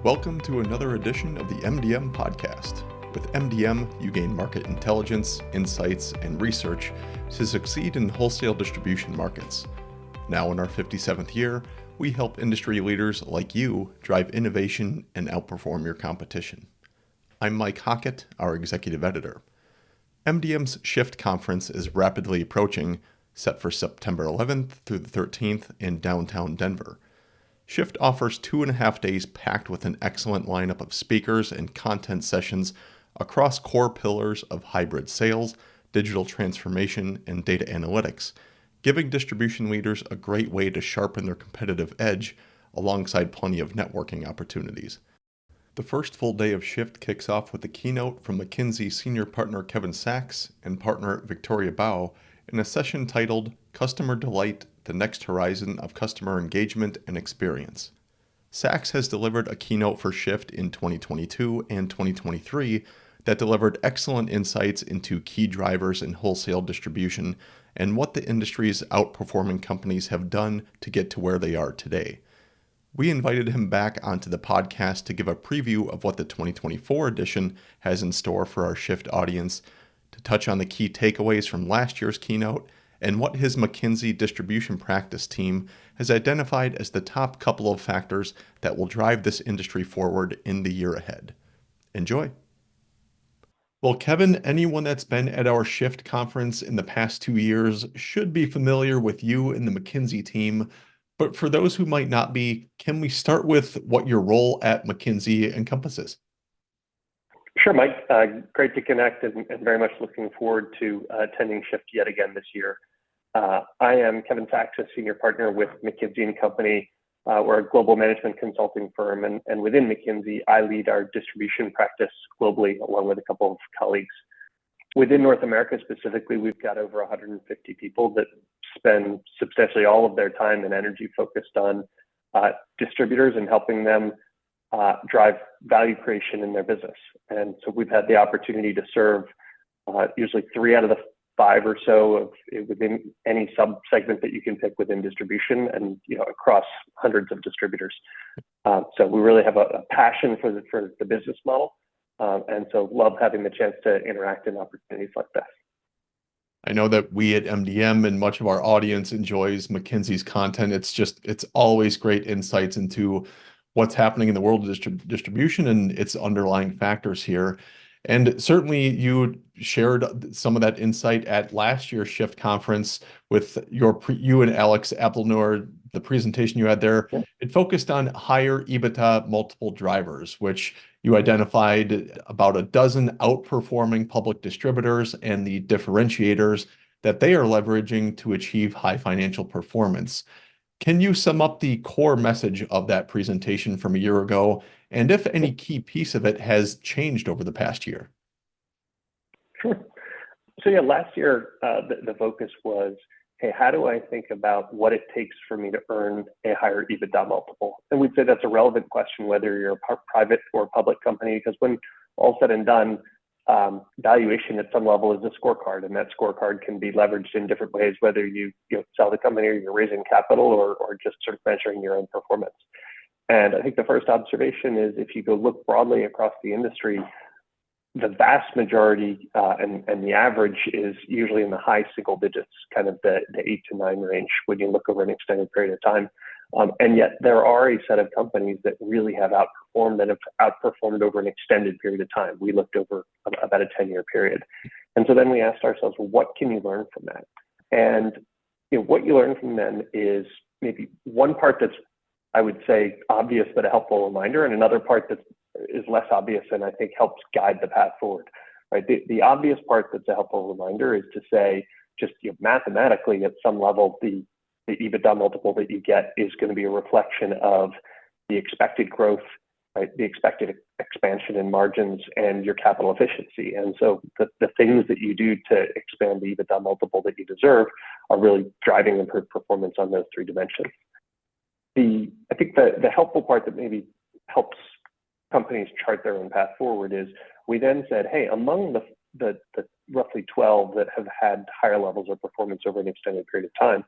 Welcome to another edition of the MDM podcast. With MDM, you gain market intelligence, insights, and research to succeed in wholesale distribution markets. Now in our 57th year, we help industry leaders like you drive innovation and outperform your competition. I'm Mike Hockett, our executive editor. MDM's Shift conference is rapidly approaching, set for September 11th through the 13th in downtown Denver. Shift offers 2.5 days packed with an excellent lineup of speakers and content sessions across core pillars of hybrid sales, digital transformation, and data analytics, giving distribution leaders a great way to sharpen their competitive edge alongside plenty of networking opportunities. The first full day of Shift kicks off with a keynote from McKinsey Senior Partner Sachs and Partner Victoria Bough in a session titled Customer Delight, the Next Horizon of Customer Engagement and Experience. Sachs has delivered a keynote for Shift in 2022 and 2023 that delivered excellent insights into key drivers in wholesale distribution and what the industry's outperforming companies have done to get to where they are today. We invited him back onto the podcast to give a preview of what the 2024 edition has in store for our Shift audience, to touch on the key takeaways from last year's keynote, and what his McKinsey distribution practice team has identified as the top couple of factors that will drive this industry forward in the year ahead. Enjoy. Well, Kevin, anyone that's been at our Shift conference in the past 2 years should be familiar with you and the McKinsey team. But for those who might not be, can we start with what your role at McKinsey encompasses? Sure, Mike. Great to connect and very much looking forward to attending Shift yet again this year. I am Kevin Sachs, a senior partner with McKinsey & Company. We're a global management consulting firm, and within McKinsey, I lead our distribution practice globally along with a couple of colleagues. Within North America specifically, we've got over 150 people that spend substantially all of their time and energy focused on distributors and helping them drive value creation in their business. And so we've had the opportunity to serve usually 3 out of the 5 or so of within any sub-segment that you can pick within distribution, and across hundreds of distributors. So we really have a passion for the business model, and so love having the chance to interact in opportunities like this. I know that we at MDM and much of our audience enjoys McKinsey's content. It's always great insights into what's happening in the world of distribution and its underlying factors here. And certainly you shared some of that insight at last year's Shift conference with you and Alex Applenor, the presentation you had there. Yeah. It focused on higher EBITDA multiple drivers, which you identified about a dozen outperforming public distributors and the differentiators that they are leveraging to achieve high financial performance. Can you sum up the core message of that presentation from a year ago, and if any key piece of it has changed over the past year? Sure. So last year, the focus was, hey, how do I think about what it takes for me to earn a higher EBITDA multiple? And we'd say that's a relevant question, whether you're a private or public company, because when all said and done, valuation at some level is a scorecard, and that scorecard can be leveraged in different ways, whether you sell the company or you're raising capital or just sort of measuring your own performance. And I think the first observation is, if you go look broadly across the industry, the vast majority and the average is usually in the high single digits, kind of the 8 to 9 range when you look over an extended period of time. And yet there are a set of companies that really have outperformed and have outperformed over an extended period of time. We looked over about a 10-year period. And so then we asked ourselves, well, what can you learn from that? And what you learn from them is maybe one part that's, I would say, obvious but a helpful reminder, and another part that is less obvious and I think helps guide the path forward. Right? The obvious part that's a helpful reminder is to say, just mathematically at some level, the EBITDA multiple that you get is going to be a reflection of the expected growth, right? The expected expansion in margins and your capital efficiency. And so the things that you do to expand the EBITDA multiple that you deserve are really driving improved performance on those 3 dimensions. I think the helpful part that maybe helps companies chart their own path forward is, we then said, hey, among the roughly 12 that have had higher levels of performance over an extended period of time,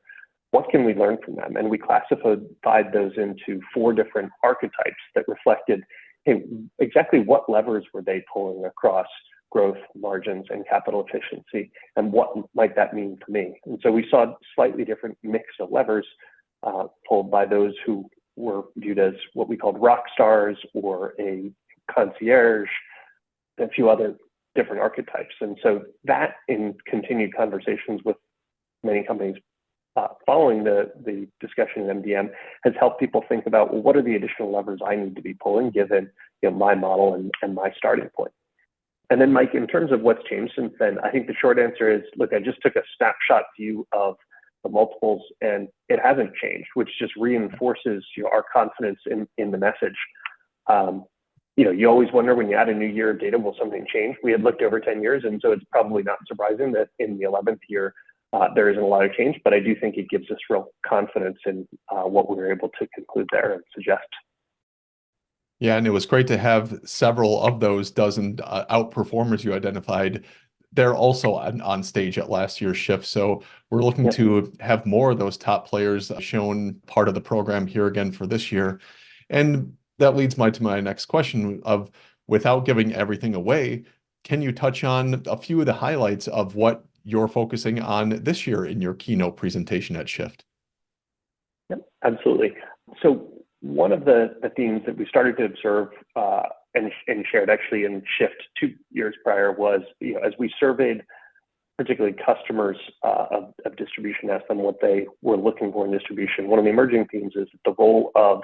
what can we learn from them? And we classified those into 4 different archetypes that reflected, hey, exactly what levers were they pulling across growth, margins, and capital efficiency, and what might that mean for me? And so we saw a slightly different mix of levers pulled by those who were viewed as what we called rock stars or a concierge, and a few other different archetypes. And so that, in continued conversations with many companies following the discussion in MDM, has helped people think about, well, what are the additional levers I need to be pulling given my model and my starting point. And then, Mike, in terms of what's changed since then, I think the short answer is, look, I just took a snapshot view of the multiples, and it hasn't changed, which just reinforces our confidence in the message. You always wonder when you add a new year of data, will something change? We had looked over 10 years, and so it's probably not surprising that in the 11th year, there isn't a lot of change, but I do think it gives us real confidence in what we were able to conclude there and suggest. Yeah, and it was great to have several of those dozen outperformers you identified. They're also on stage at last year's shift. So we're looking to have more of those top players shown part of the program here again for this year. And that leads to my next question of, without giving everything away, can you touch on a few of the highlights of what you're focusing on this year in your keynote presentation at Shift? Yep, absolutely. So one of the themes that we started to observe and shared actually in Shift 2 years prior was, as we surveyed particularly customers of distribution, asked them what they were looking for in distribution, one of the emerging themes is that the role of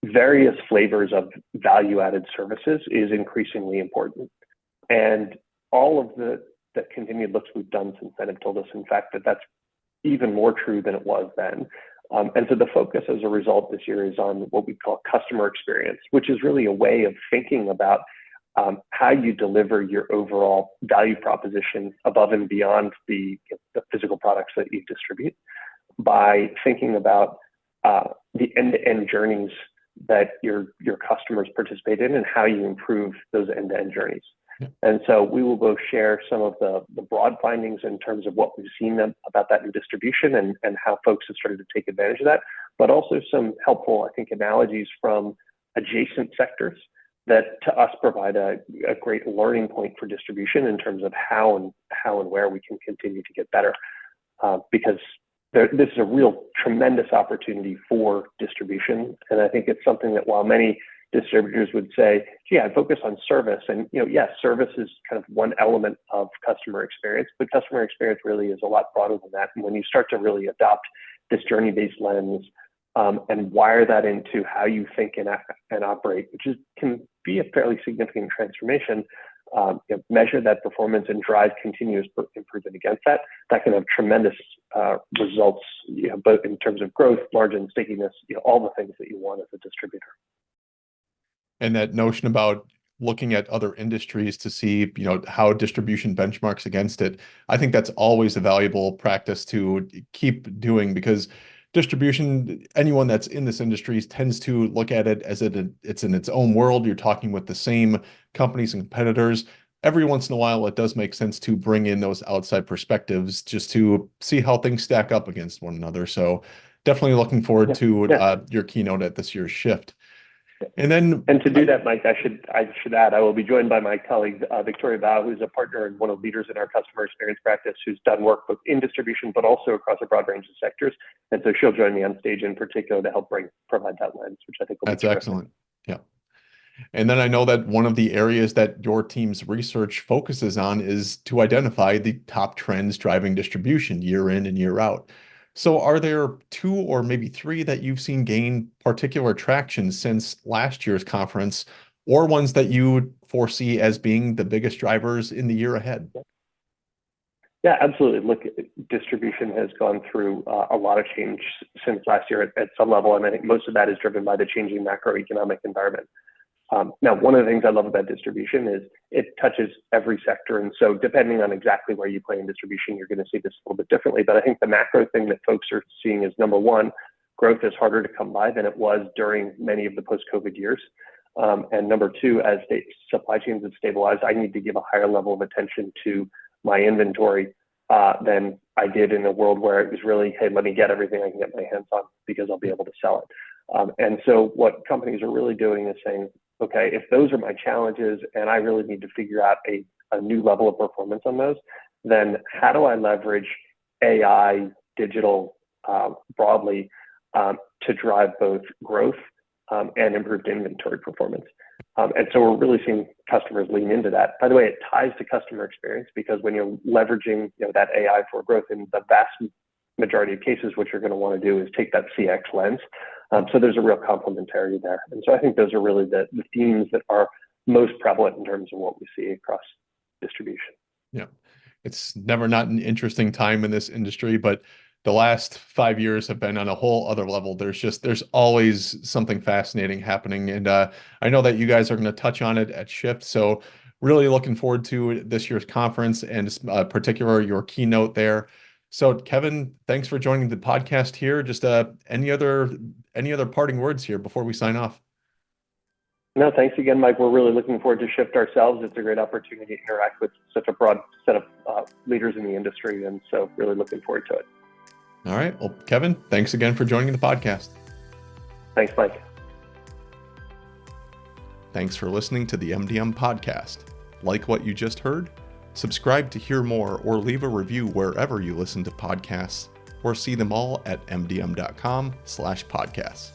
various flavors of value-added services is increasingly important. And all of the continued looks we've done since then have told us, in fact, that that's even more true than it was then. And so the focus as a result this year is on what we call customer experience, which is really a way of thinking about how you deliver your overall value proposition above and beyond the physical products that you distribute, by thinking about the end-to-end journeys that your customers participate in and how you improve those end-to-end journeys. And so we will both share some of the broad findings in terms of what we've seen about that in distribution and how folks have started to take advantage of that, but also some helpful, I think, analogies from adjacent sectors that to us provide a great learning point for distribution in terms of how and where we can continue to get better. Because this is a real tremendous opportunity for distribution. And I think it's something that, while many distributors would say, gee, I focus on service. And, yes, service is kind of one element of customer experience, but customer experience really is a lot broader than that. And when you start to really adopt this journey-based lens and wire that into how you think and operate, which can be a fairly significant transformation, measure that performance and drive continuous improvement against that, that can have tremendous results, both in terms of growth, margin, stickiness, all the things that you want as a distributor. And that notion about looking at other industries to see, how distribution benchmarks against it, I think that's always a valuable practice to keep doing, because distribution, anyone that's in this industry tends to look at it as it's in its own world. You're talking with the same companies and competitors. Every once in a while, it does make sense to bring in those outside perspectives just to see how things stack up against one another. So definitely looking forward to your keynote at this year's Shift. And to do that, Mike, I should add, I will be joined by my colleague, Victoria Bough, who's a partner and one of the leaders in our customer experience practice, who's done work both in distribution, but also across a broad range of sectors. And so she'll join me on stage in particular to help provide that lens, which I think will be terrific. Excellent. Yeah. And then I know that one of the areas that your team's research focuses on is to identify the top trends driving distribution year in and year out. So are there 2 or maybe 3 that you've seen gain particular traction since last year's conference, or ones that you foresee as being the biggest drivers in the year ahead? Yeah, absolutely. Look, distribution has gone through a lot of change since last year at some level, and I think most of that is driven by the changing macroeconomic environment. Now, one of the things I love about distribution is it touches every sector. And so depending on exactly where you play in distribution, you're going to see this a little bit differently. But I think the macro thing that folks are seeing is, number one, growth is harder to come by than it was during many of the post-COVID years. And number two, as supply chains have stabilized, I need to give a higher level of attention to my inventory than I did in a world where it was really, hey, let me get everything I can get my hands on because I'll be able to sell it. And so what companies are really doing is saying, okay, if those are my challenges and I really need to figure out a new level of performance on those, then how do I leverage AI, digital broadly to drive both growth and improved inventory performance? And so we're really seeing customers lean into that. By the way, it ties to customer experience because when you're leveraging that AI for growth, in the vast majority of cases, what you're going to want to do is take that CX lens. So there's a real complementarity there. And so I think those are really the themes that are most prevalent in terms of what we see across distribution. Yeah. It's never not an interesting time in this industry, but the last 5 years have been on a whole other level. There's always something fascinating happening. And I know that you guys are going to touch on it at Shift. So really looking forward to this year's conference and particular your keynote there. So Kevin, thanks for joining the podcast here. Just any other parting words here before we sign off? No, thanks again, Mike. We're really looking forward to Shift ourselves. It's a great opportunity to interact with such a broad set of leaders in the industry. And so really looking forward to it. All right. Well, Kevin, thanks again for joining the podcast. Thanks, Mike. Thanks for listening to the MDM podcast. Like what you just heard? Subscribe to hear more or leave a review wherever you listen to podcasts, or see them all at mdm.com/podcasts.